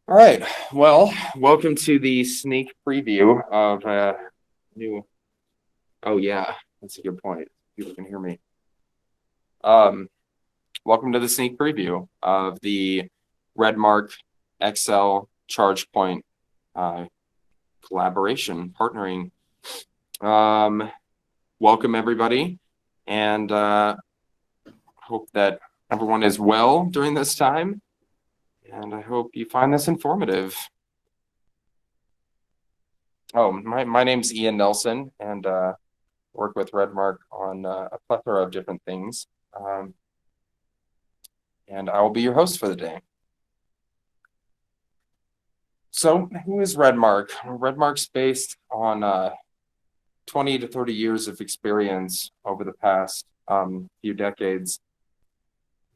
All right. Well, welcome to the sneak preview of new. Oh yeah, that's a good point. People can hear me. Um, Welcome to the sneak preview of the Redmark XL ChargePoint uh, collaboration partnering. Um, Welcome everybody, and hope that everyone is well during this time. And I hope you find this informative. Oh, my name's Ian Nelson, and work with Redmark on a plethora of different things. Um, and I will be your host for the day. So, who is Redmark? Redmark's based on 20 to 30 years of experience over the past few decades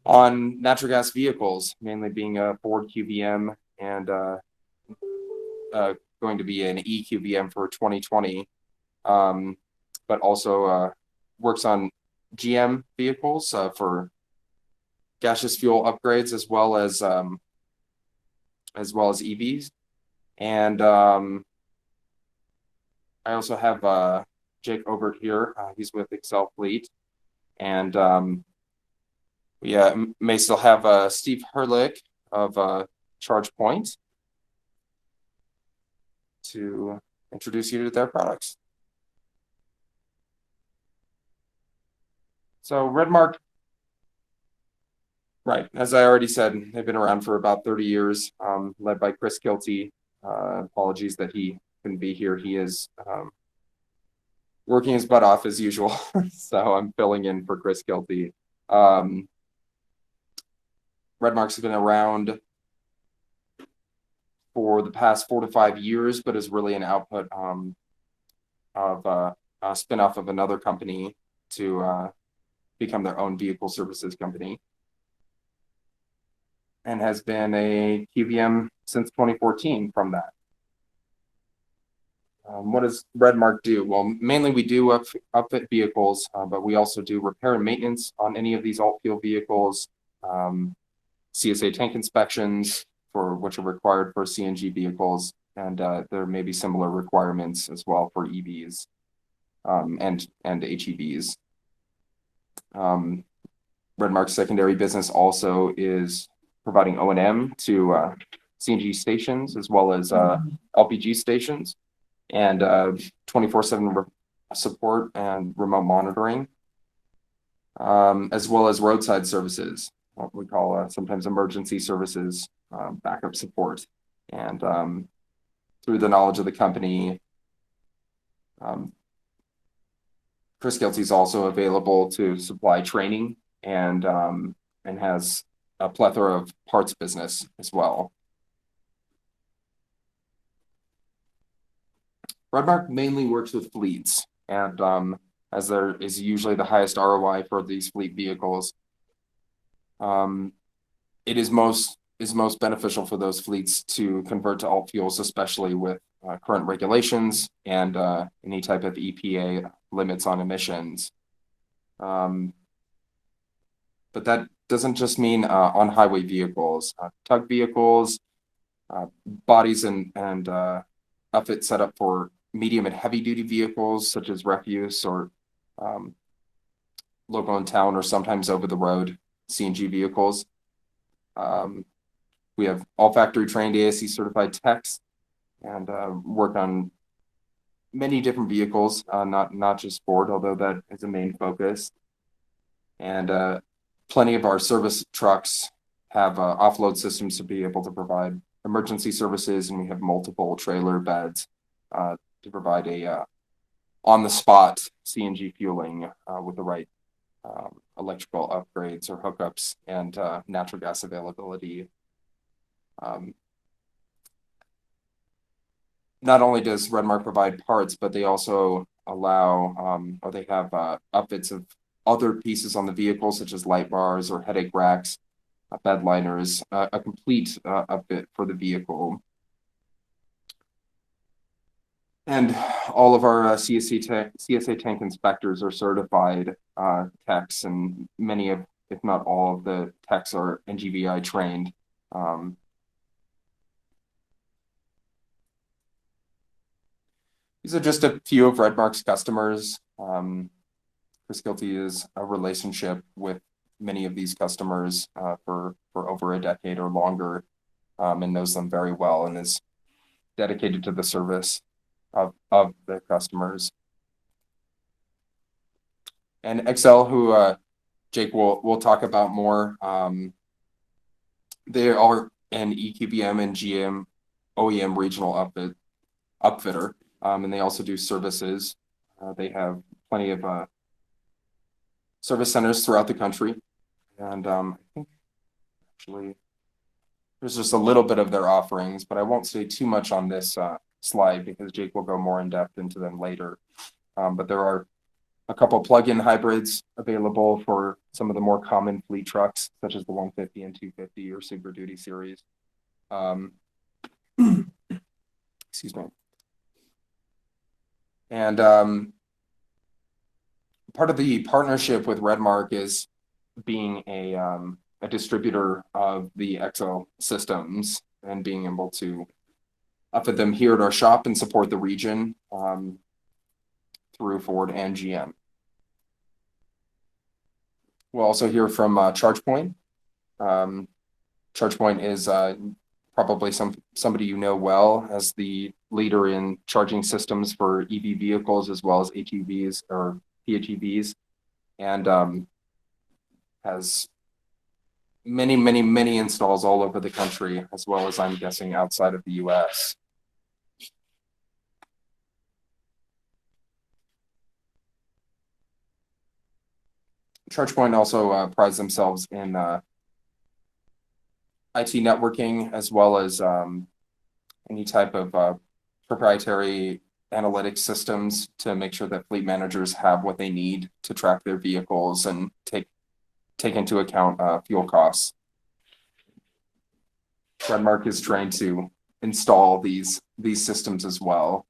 on natural gas vehicles, mainly being a Ford QVM and uh, going to be an EQVM for 2020, but also works on GM vehicles for gaseous fuel upgrades as well as EVs. And I also have Jake over here. He's with Excel Fleet, and we may still have Steve Herlick of ChargePoint to introduce you to their products. So Redmark, right, as I already said, they've been around for about 30 years, led by Chris Kilty. Apologies that he couldn't be here. He is working his butt off as usual. So I'm filling in for Chris Kilty. Um, Redmark's been around for the past 4 to 5 years, but is really an output of a spinoff of another company to become their own vehicle services company, and has been a QVM since 2014 from that. What does Redmark do? Well, mainly we do upfit vehicles, but we also do repair and maintenance on any of these alt-fuel vehicles, CSA tank inspections for which are required for CNG vehicles, and there may be similar requirements as well for EVs and HEVs. Redmark's secondary business also is providing O&M to CNG stations as well as LPG stations, and 24/7 support and remote monitoring, as well as roadside services, what we call sometimes emergency services, backup support. And through the knowledge of the company, Chris Kelty is also available to supply training and has a plethora of parts business as well. Redmark mainly works with fleets, and as there is usually the highest ROI for these fleet vehicles, it is most beneficial for those fleets to convert to alt fuels, especially with current regulations and any type of EPA limits on emissions. But that doesn't just mean on highway vehicles, tug vehicles, bodies and outfit set up for medium and heavy duty vehicles such as refuse or local in town or sometimes over the road CNG vehicles. We have all factory trained ASE certified techs and work on many different vehicles, not just Ford, although that is a main focus. And plenty of our service trucks have offload systems to be able to provide emergency services, and we have multiple trailer beds to provide a on-the-spot CNG fueling with the right electrical upgrades or hookups and natural gas availability. Not only does Redmark provide parts, but they also allow or they have upfits of other pieces on the vehicle, such as light bars or headache racks, bed liners, a complete upfit for the vehicle. And all of our CSA tank inspectors are certified techs, and many of, if not all of the techs are NGVI trained. These are just a few of Redmark's customers. Chris Gilty is a relationship with many of these customers for over a decade or longer, and knows them very well and is dedicated to the service of their customers. And Excel, who Jake will talk about more, they are an EQBM and GM OEM regional upfitter, and they also do services. They have plenty of service centers throughout the country, and I think actually there's just a little bit of their offerings, but I won't say too much on this slide because Jake will go more in depth into them later. But there are a couple plug-in hybrids available for some of the more common fleet trucks, such as the 150 and 250 or Super Duty series. Excuse me. And part of the partnership with Redmark is being a distributor of the Excel systems and being able to outfit them here at our shop and support the region through Ford and GM. We'll also hear from ChargePoint. ChargePoint is probably somebody you know well as the leader in charging systems for EV vehicles as well as HEVs or PHEVs, and has many installs all over the country, as well as I'm guessing outside of the US. ChargePoint also prides themselves in IT networking, as well as any type of proprietary analytics systems to make sure that fleet managers have what they need to track their vehicles and take into account fuel costs. Redmark is trying to install these systems as well.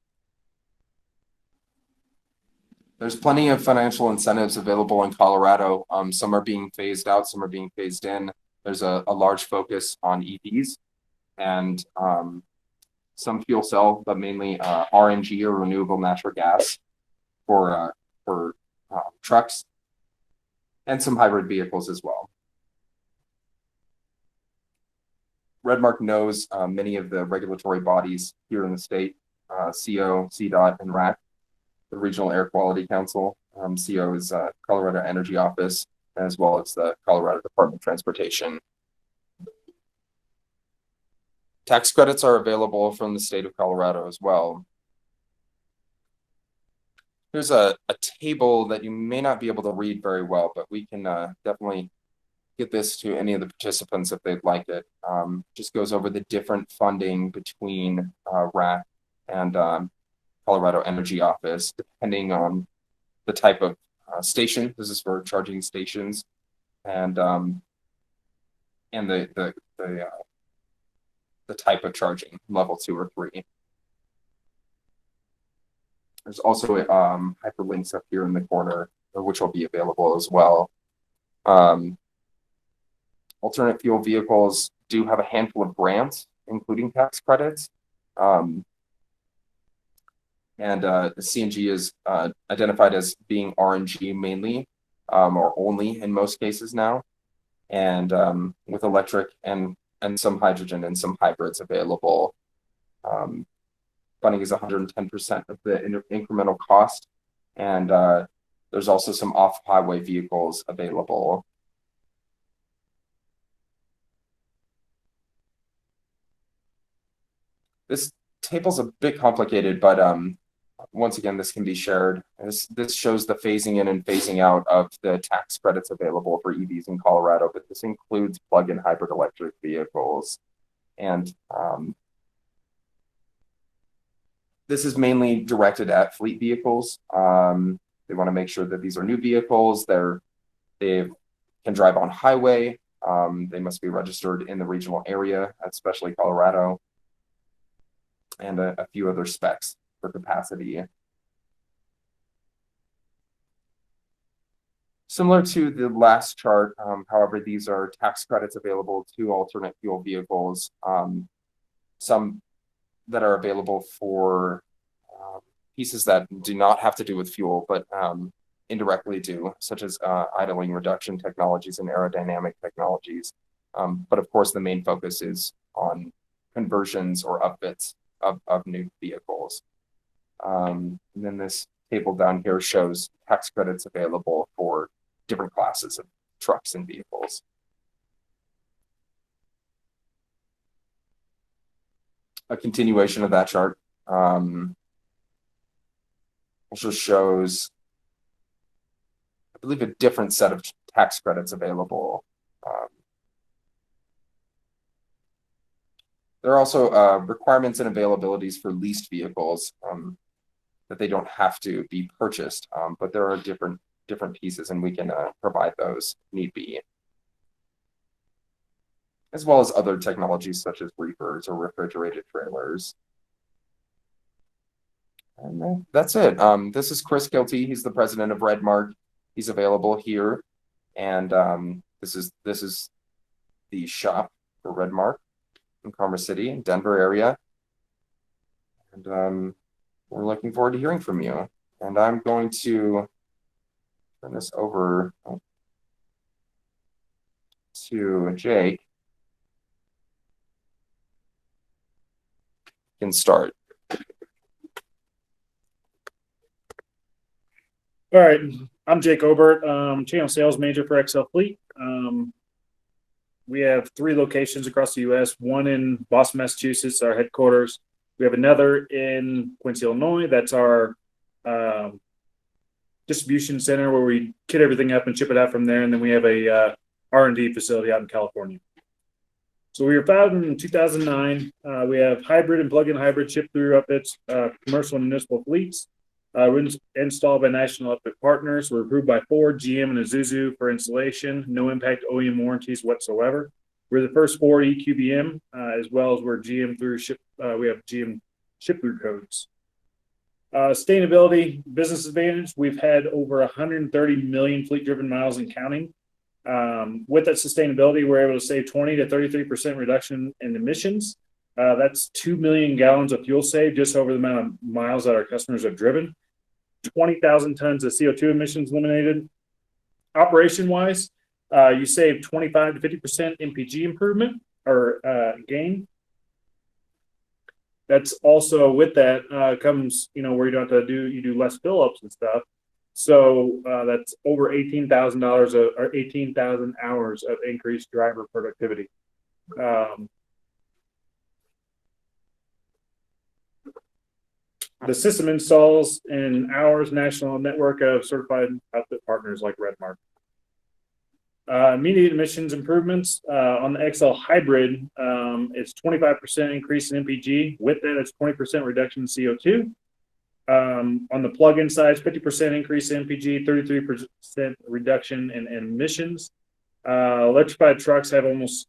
There's plenty of financial incentives available in Colorado. Some are being phased out, some are being phased in. There's a large focus on EVs and some fuel cell, but mainly RNG or renewable natural gas for trucks, and some hybrid vehicles as well. Redmark knows many of the regulatory bodies here in the state, CO, CDOT, and RAC, the Regional Air Quality Council. CO is Colorado Energy Office, as well as the Colorado Department of Transportation. Tax credits are available from the state of Colorado as well. Here's a table that you may not be able to read very well, but we can definitely get this to any of the participants if they'd like it. Just goes over the different funding between RAC and Colorado Energy Office, depending on the type of station. This is for charging stations, and the type of charging, level 2 or 3. There's also hyperlinks up here in the corner, which will be available as well. Alternate fuel vehicles do have a handful of grants, including tax credits. And the CNG is identified as being RNG mainly, or only in most cases now, and with electric and some hydrogen and some hybrids available. Funding is 110% of the incremental cost, and there's also some off-highway vehicles available. This table's a bit complicated, but once again, this can be shared. This shows the phasing in and phasing out of the tax credits available for EVs in Colorado, but this includes plug-in hybrid electric vehicles. And this is mainly directed at fleet vehicles. They want to make sure that these are new vehicles. They can drive on highway. They must be registered in the regional area, especially Colorado, and a few other specs for capacity. Similar to the last chart, however, these are tax credits available to alternate fuel vehicles. Some that are available for pieces that do not have to do with fuel, but indirectly do, such as idling reduction technologies and aerodynamic technologies. But of course, the main focus is on conversions or upfits of new vehicles. And then this table down here shows tax credits available for different classes of trucks and vehicles. A continuation of that chart also shows, I believe, a different set of tax credits available. There are also requirements and availabilities for leased vehicles that they don't have to be purchased, but there are different pieces, and we can provide those if need be, as well as other technologies such as reefers or refrigerated trailers. And that's it. This is Chris Kilty. He's the president of Redmark. He's available here, and this is the shop for Redmark in Commerce City in Denver area. And we're looking forward to hearing from you. And I'm going to turn this over to Jake. You can start. All right, I'm Jake Obert, channel sales manager for XL Fleet. We have 3 locations across the U.S., one in Boston, Massachusetts, our headquarters. We have another in Quincy, Illinois. That's our distribution center where we kit everything up and ship it out from there. And then we have a R&D facility out in California. So we were founded in 2009. We have hybrid and plug-in hybrid ship through upfits, commercial and municipal fleets. We're installed by national upfit partners. We're approved by Ford, GM, and Isuzu for installation. No impact OEM warranties whatsoever. We're the first Ford EQBM, as well as we're GM through ship. We have GM ship through codes. Sustainability business advantage. We've had over 130 million fleet driven miles and counting. With that sustainability, we're able to save 20 to 33% reduction in emissions. That's 2 million gallons of fuel saved just over the amount of miles that our customers have driven. 20,000 tons of CO2 emissions eliminated. Operation-wise, you save 25 to 50% MPG improvement or gain. That's also with that comes, where you don't have to you do less fill-ups and stuff. So that's over $18,000 or 18,000 hours of increased driver productivity. The system installs in hours, national network of certified outfit partners like Redmark. Immediate emissions improvements on the XL Hybrid, it's 25% increase in MPG. With that, it's 20% reduction in CO2. On the plug-in side, 50% increase in MPG, 33% reduction in emissions. Electrified trucks have almost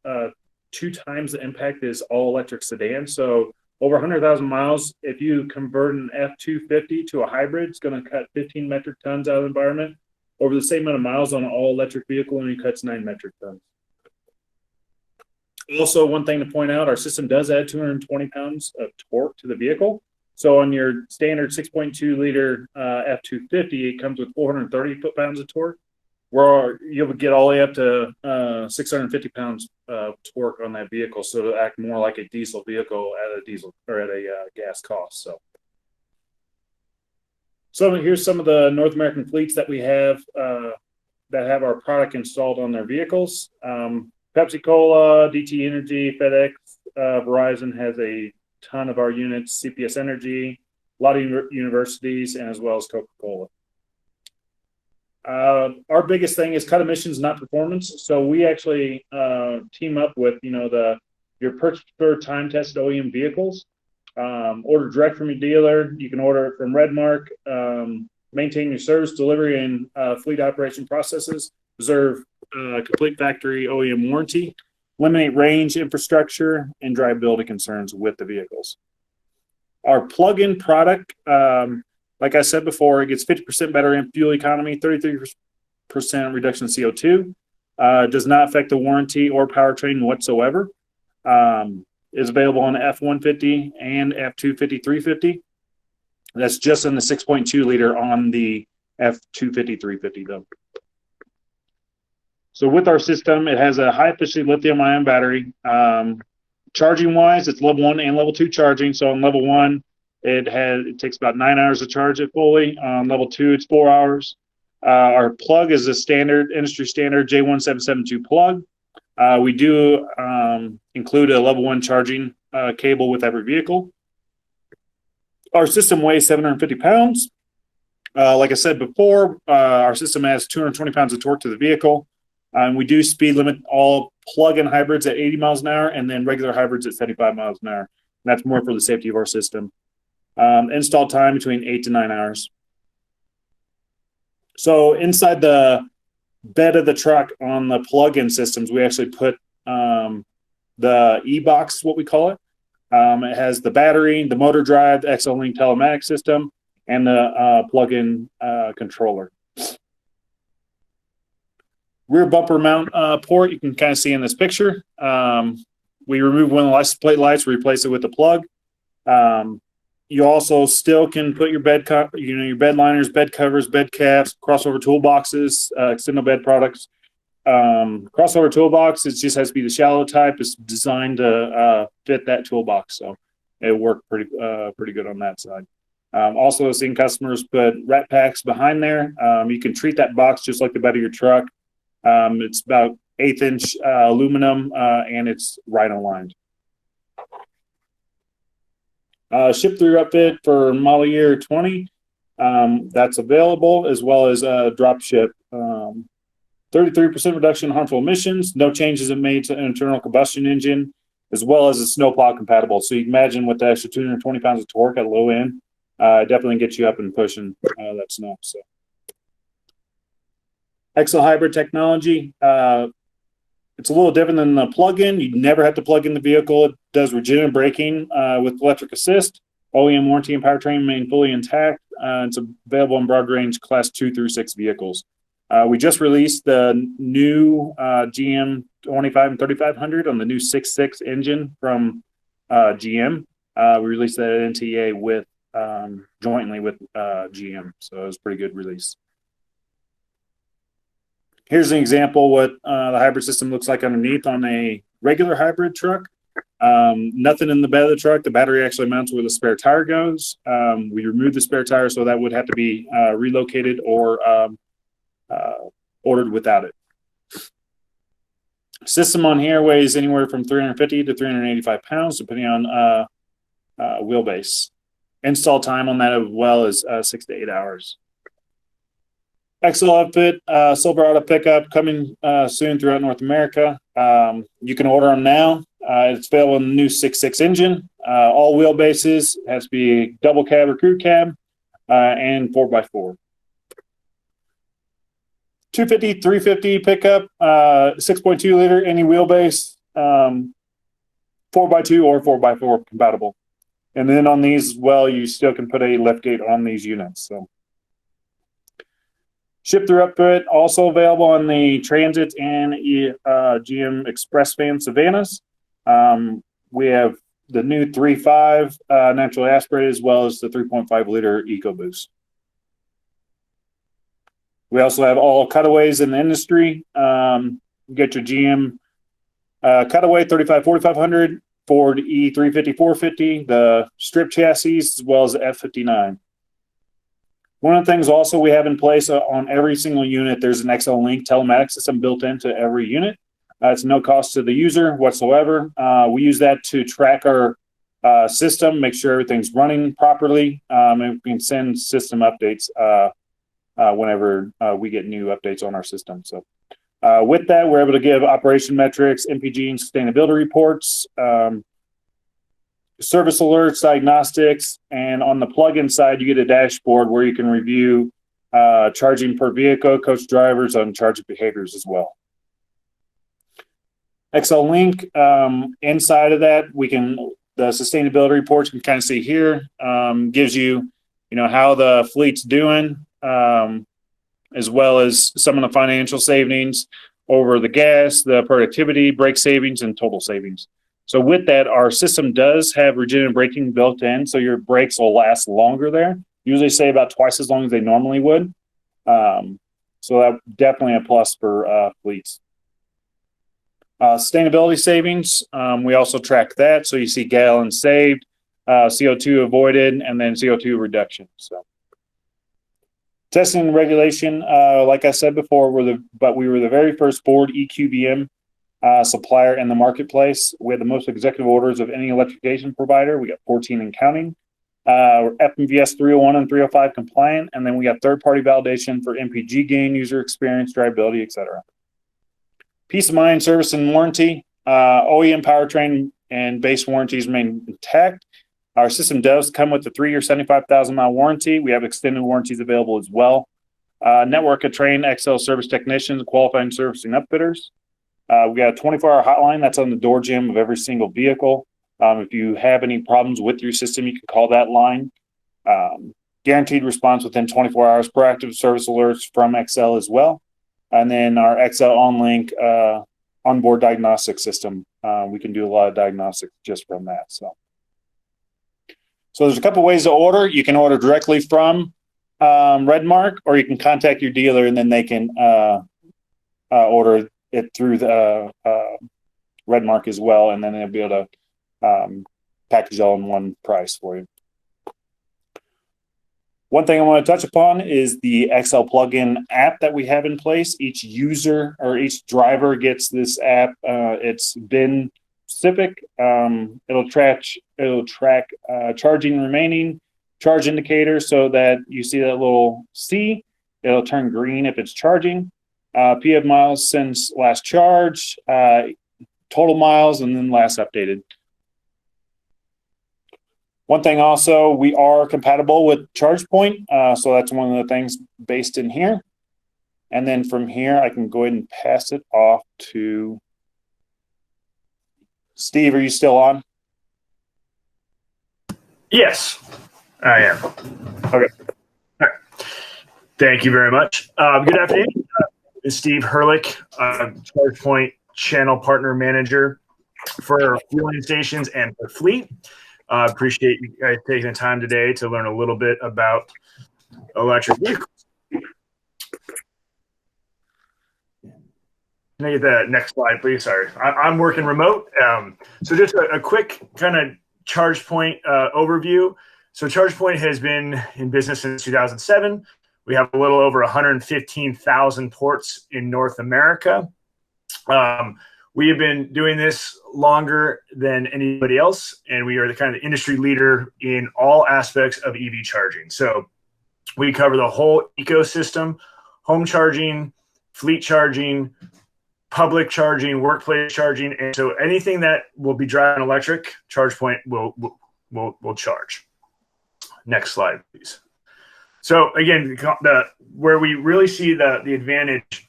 2 times the impact as all-electric sedans. So over 100,000 miles, if you convert an F-250 to a hybrid, it's going to cut 15 metric tons out of the environment. Over the same amount of miles on an all-electric vehicle, and it cuts 9 metric tons. Also, one thing to point out, our system does add 220 pounds of torque to the vehicle. So on your standard 6.2 liter F-250, it comes with 430 foot-pounds of torque, where you'll get all the way up to 650 pounds of torque on that vehicle, so to act more like a diesel vehicle at a diesel or at a gas cost. So here's some of the North American fleets that we have that have our product installed on their vehicles. Pepsi-Cola, DT Energy, FedEx, Verizon has a ton of our units, CPS Energy, a lot of universities, and as well as Coca-Cola. Our biggest thing is cut emissions, not performance. So we actually team up with your preferred time-tested OEM vehicles. Order direct from your dealer. You can order it from Redmark. Maintain your service, delivery, and fleet operation processes. Reserve complete factory OEM warranty. Eliminate range, infrastructure, and drivability concerns with the vehicles. Our plug-in product, like I said before, it gets 50% better in fuel economy, 33% reduction in CO2. Does not affect the warranty or powertrain whatsoever. Is available on F-150 and F-250, 350. That's just in the 6.2 liter on the F250, 350 though. So with our system, it has a high efficiency lithium ion battery. Charging wise, it's level 1 and level 2 charging. So on level 1, it takes about 9 hours to charge it fully. On level 2, it's 4 hours. Our plug is a industry standard J1772 plug. We do include a level 1 charging cable with every vehicle. Our system weighs 750 pounds. Like I said before, our system has 220 pounds of torque to the vehicle. We do speed limit all plug-in hybrids at 80 miles an hour and then regular hybrids at 75 miles an hour. And that's more for the safety of our system. Install time between 8 to 9 hours. So inside the bed of the truck on the plug-in systems, we actually put the e-box, what we call it. It has the battery, the motor drive, the Exolink telematics system, and the plug-in controller. Rear bumper mount port, you can kind of see in this picture. We remove one of the license plate lights, replace it with the plug. You also still can put your your bed liners, bed covers, bed caps, crossover toolboxes, extended bed products. Crossover toolbox, it just has to be the shallow type. It's designed to fit that toolbox, so it worked pretty good on that side. Also, seeing customers put rat packs behind there. You can treat that box just like the bed of your truck. It's about 1/8 inch aluminum, and it's right aligned. Ship through upfit for model year 20. That's available, as well as drop ship. 33% reduction in harmful emissions. No changes are made to an internal combustion engine, as well as a snowplow compatible. So you can imagine with the extra 220 pounds of torque at low end, definitely gets you up and pushing that snow. So, Excel hybrid technology. It's a little different than the plug-in. You never have to plug in the vehicle. It does regenerative braking with electric assist. OEM warranty and powertrain remain fully intact. It's available in broad range class 2 through 6 vehicles. We just released the new GM 25 and 3500 on the new 6.6 engine from GM. We released that at NTA with jointly with GM, so it was a pretty good release. Here's an example what the hybrid system looks like underneath on a regular hybrid truck. Nothing in the bed of the truck. The battery actually mounts where the spare tire goes. We removed the spare tire, so that would have to be relocated or ordered without it. System on here weighs anywhere from 350 to 385 pounds, depending on wheelbase. Install time on that as well is 6 to 8 hours. Excel outfit, Silverado pickup coming soon throughout North America. You can order them now. It's available in the new 6.6 engine. All wheelbases, has to be double cab or crew cab, and 4x4. 250, 350 pickup, 6.2 liter, any wheelbase, 4x2 or 4x4 compatible. And then on these, well, you still can put a liftgate on these units. So, ship through upfit, also available on the Transit and GM Express Van Savannahs. We have the new 3.5 naturally aspirated, as well as the 3.5 liter EcoBoost. We also have all cutaways in the industry. You get your GM cutaway 35 4500, Ford E350 450, the strip chassis, as well as the F59. One of the things also we have in place on every single unit, there's an Exolink telematics system built into every unit. It's no cost to the user whatsoever. We use that to track our system, make sure everything's running properly, and we can send system updates whenever we get new updates on our system. So with that, we're able to give operation metrics, MPG, and sustainability reports, service alerts, diagnostics, and on the plug-in side, you get a dashboard where you can review charging per vehicle, coach drivers on charging behaviors as well. Exolink, inside of that, the sustainability reports you can kind of see here, gives you how the fleet's doing, as well as some of the financial savings over the gas, the productivity, brake savings, and total savings. So with that, our system does have regenerative braking built in, so your brakes will last longer there. Usually say about twice as long as they normally would. So that definitely a plus for fleets. Sustainability savings, we also track that. So you see gallons saved, CO2 avoided, and then CO2 reduction. So testing and regulation, like I said before, we were the very first Ford EQBM supplier in the marketplace. We had the most executive orders of any electrification provider. We got 14 and counting. We're FMVS 301 and 305 compliant, and then we got third-party validation for MPG gain, user experience, drivability, etc. Peace of mind, service and warranty. OEM powertrain and base warranties remain intact. Our system does come with a 3-year, 75,000-mile warranty. We have extended warranties available as well. Network of trained XL service technicians, qualifying servicing upfitters. We got a 24-hour hotline that's on the door jamb of every single vehicle. If you have any problems with your system, you can call that line. Guaranteed response within 24 hours, proactive service alerts from XL as well. And then our XL OnLink onboard diagnostic system. We can do a lot of diagnostics just from that. So there's a couple ways to order. You can order directly from Redmark, or you can contact your dealer and then they can order it through the Redmark as well, and then they'll be able to package all in one price for you. One thing I want to touch upon is the XL plugin app that we have in place. Each user or each driver gets this app. It's VIN specific. It'll track charging remaining, charge indicator, so that you see that little C. It'll turn green if it's charging. PF miles since last charge, total miles, and then last updated. One thing also, we are compatible with ChargePoint, so that's one of the things based in here. And then from here, I can go ahead and pass it off to Steve. Are you still on? Yes, I am. Okay. All right. Thank you very much. Good afternoon. This is Steve Herlick, ChargePoint Channel Partner Manager for fueling stations and for Fleet. Appreciate you guys taking the time today to learn a little bit about electric vehicles. Can I get the next slide, please? Sorry, I'm working remote. So just a quick kind of ChargePoint overview. So ChargePoint has been in business since 2007. We have a little over 115,000 ports in North America. We have been doing this longer than anybody else, and we are the kind of industry leader in all aspects of EV charging. So we cover the whole ecosystem: home charging, fleet charging, public charging, workplace charging, and so anything that will be driving electric, ChargePoint will charge. Next slide, please. So again, where we really see the advantage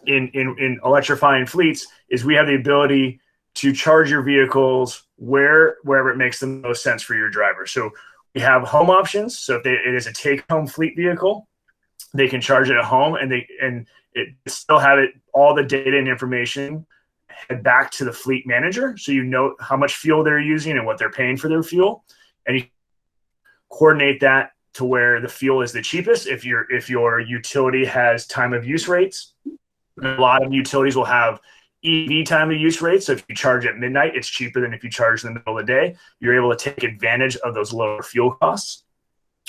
in electrifying fleets is we have the ability to charge your vehicles wherever it makes the most sense for your driver. So we have home options. So if it is a take-home fleet vehicle, they can charge it at home, and it still have all the data and information head back to the fleet manager, so you know how much fuel they're using and what they're paying for their fuel, and you coordinate that to where the fuel is the cheapest. If your utility has time of use rates, a lot of utilities will have EV time of use rates. So if you charge at midnight, it's cheaper than if you charge in the middle of the day. You're able to take advantage of those lower fuel costs.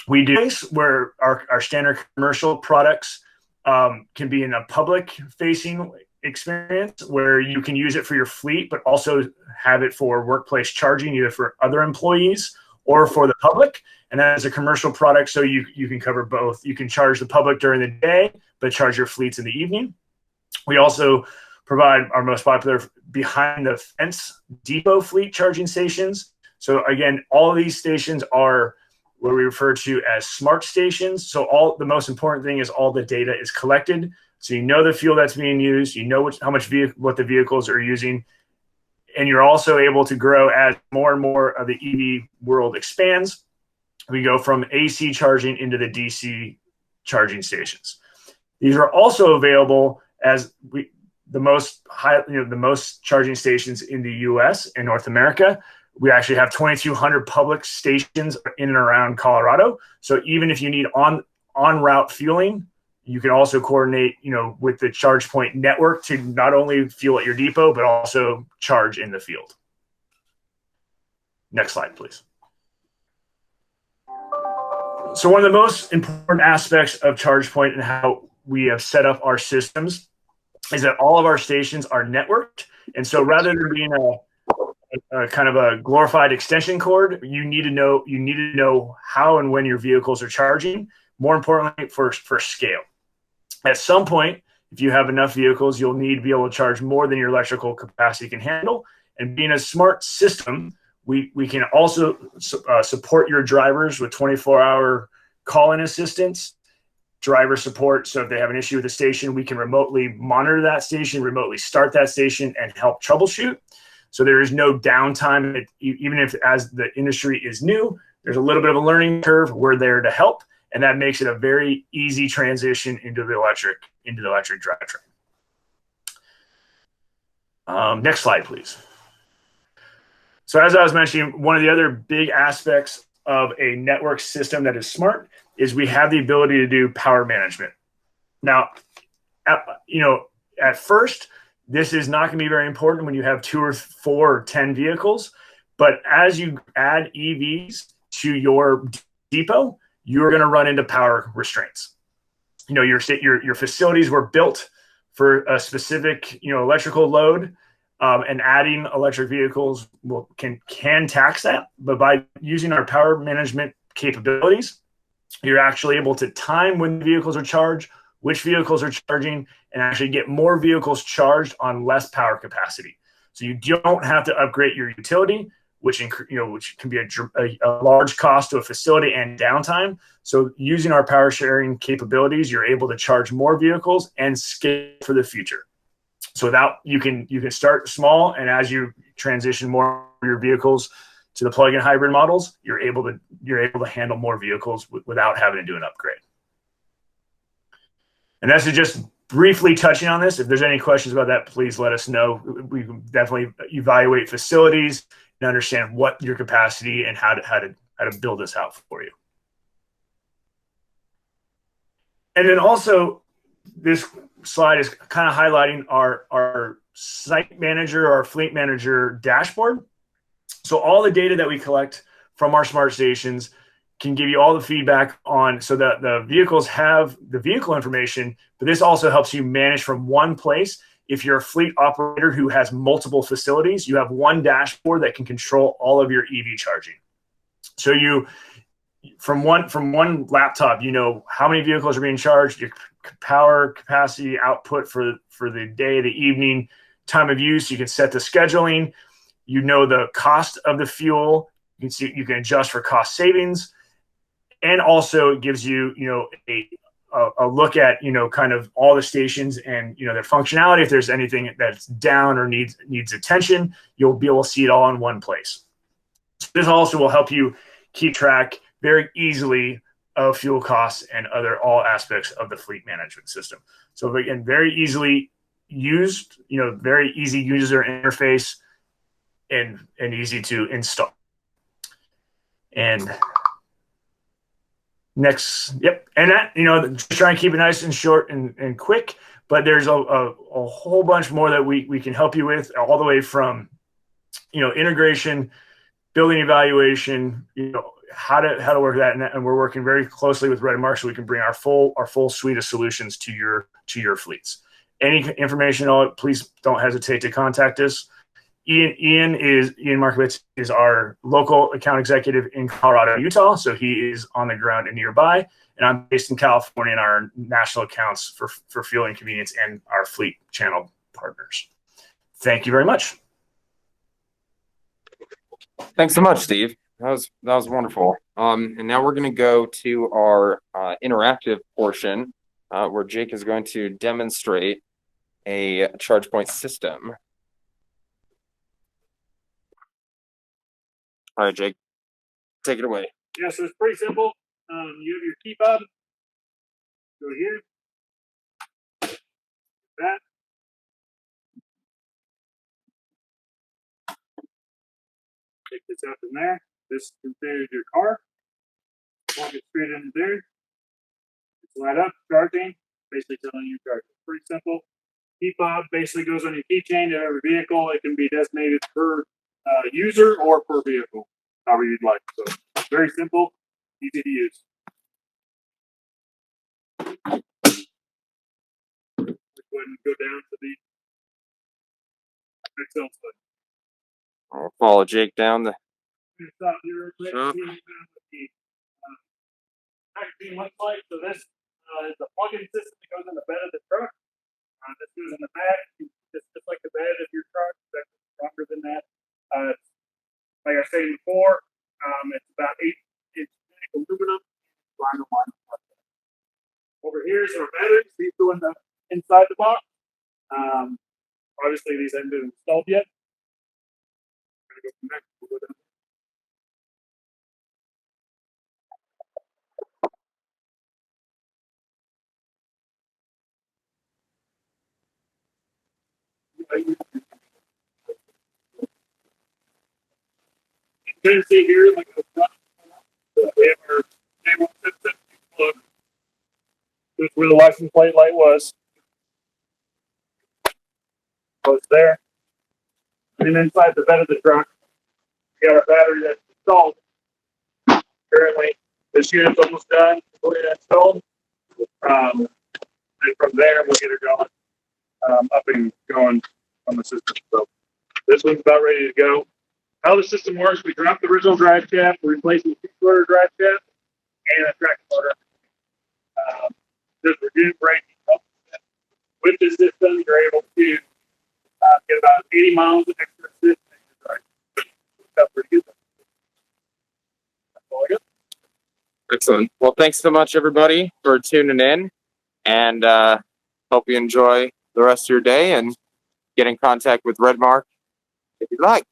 We do this where our standard commercial products can be in a public-facing experience where you can use it for your fleet, but also have it for workplace charging, either for other employees or for the public. And that is a commercial product, so you can cover both. You can charge the public during the day, but charge your fleets in the evening. We also provide our most popular behind-the-fence depot fleet charging stations. So again, all of these stations are what we refer to as smart stations. So the most important thing is all the data is collected. So you know the fuel that's being used, you know what the vehicles are using, and you're also able to grow as more and more of the EV world expands. We go from AC charging into the DC charging stations. These are also available as the most charging stations in the U.S. and North America. We actually have 2,200 public stations in and around Colorado. So even if you need on route fueling, you can also coordinate, with the ChargePoint network to not only fuel at your depot, but also charge in the field. Next slide, please. So one of the most important aspects of ChargePoint and how we have set up our systems is that all of our stations are networked. And so rather than being a kind of a glorified extension cord, you need to know how and when your vehicles are charging. More importantly, for scale. At some point, if you have enough vehicles, you'll need to be able to charge more than your electrical capacity can handle. And being a smart system, we can also support your drivers with 24-hour call-in assistance, driver support. So if they have an issue with the station, we can remotely monitor that station, remotely start that station, and help troubleshoot. So there is no downtime. Even if as the industry is new, there's a little bit of a learning curve. We're there to help. And that makes it a very easy transition into the electric drivetrain. Next slide, please. So as I was mentioning, one of the other big aspects of a network system that is smart is we have the ability to do power management. Now, at first, this is not going to be very important when you have 2 or 4 or 10 vehicles. But as you add EVs to your depot, you're going to run into power restraints. Your facilities were built for a specific, electrical load, and adding electric vehicles can tax that. But by using our power management capabilities, you're actually able to time when the vehicles are charged, which vehicles are charging, and actually get more vehicles charged on less power capacity. So you don't have to upgrade your utility, which can be a large cost to a facility and downtime. So using our power sharing capabilities, you're able to charge more vehicles and scale for the future. So you can start small, and as you transition more of your vehicles to the plug-in hybrid models, you're able to handle more vehicles without having to do an upgrade. And that's just briefly touching on this. If there's any questions about that, please let us know. We can definitely evaluate facilities and understand what your capacity and how to build this out for you. And then also, this slide is kind of highlighting our site manager, our fleet manager dashboard. So all the data that we collect from our smart stations can give you all the feedback on, so that the vehicles have the vehicle information, but this also helps you manage from one place. If you're a fleet operator who has multiple facilities, you have one dashboard that can control all of your EV charging. So from one laptop, how many vehicles are being charged, your power capacity output for the day, the evening, time of use. You can set the scheduling. The cost of the fuel. You can adjust for cost savings, and also it gives you a look at kind of all the stations and their functionality. If there's anything that's down or needs attention, you'll be able to see it all in one place. So this also will help you keep track very easily of fuel costs and all aspects of the fleet management system. So again, very easily used, very easy user interface, and easy to install. And next, yep. And that, just try and keep it nice and short and quick, but there's a whole bunch more that we can help you with, all the way from, integration, building evaluation, how to work that. And we're working very closely with Redmark so we can bring our full suite of solutions to your fleets. Any information on it, please don't hesitate to contact us. Ian Markovitz is our local account executive in Colorado, Utah. So he is on the ground and nearby. And I'm based in California in our national accounts for fuel and convenience and our fleet channel partners. Thank you very much. Thanks so much, Steve. That was wonderful. And now we're going to go to our interactive portion where Jake is going to demonstrate a ChargePoint system. All right, Jake, take it away. Yeah, so it's pretty simple. You have your key fob. Go here. That. Take this out from there. This configures your car. Plug it straight into there. Light up, charging, basically telling you charge. Pretty simple. Key fob basically goes on your keychain in every vehicle. It can be designated per user or per vehicle, however you'd like. So very simple, easy to use. Let's go ahead and go down to the Excel side. I'll follow Jake down the Stop here real quick. Sure. See what the packaging looks like. So this is the plug-in system that goes in the bed of the truck. This goes in the back. It's just like the bed of your truck. That's stronger than that. Like I was saying before, it's about 8-inch aluminum. Over here is our batteries. These go in the inside the box. Obviously, these haven't been installed yet. We're gonna go from there. We'll go down. You can see here, like the front, we have our J1 system plug. This is where the license plate light was. Was there. And inside the bed of the truck, we got our battery that's installed. Currently, this unit's almost done. Completely installed. And from there, we'll get her going, up and going on the system. So this one's about ready to go. How the system works, we drop the original drive shaft, we replace the 6-motor drive shaft, and a traction motor. Just reduce braking. With this system, you're able to get about 80 miles of extra assist. That's pretty good. That's all I got. Excellent. Well, thanks so much, everybody, for tuning in, and hope you enjoy the rest of your day and get in contact with Redmark if you'd like.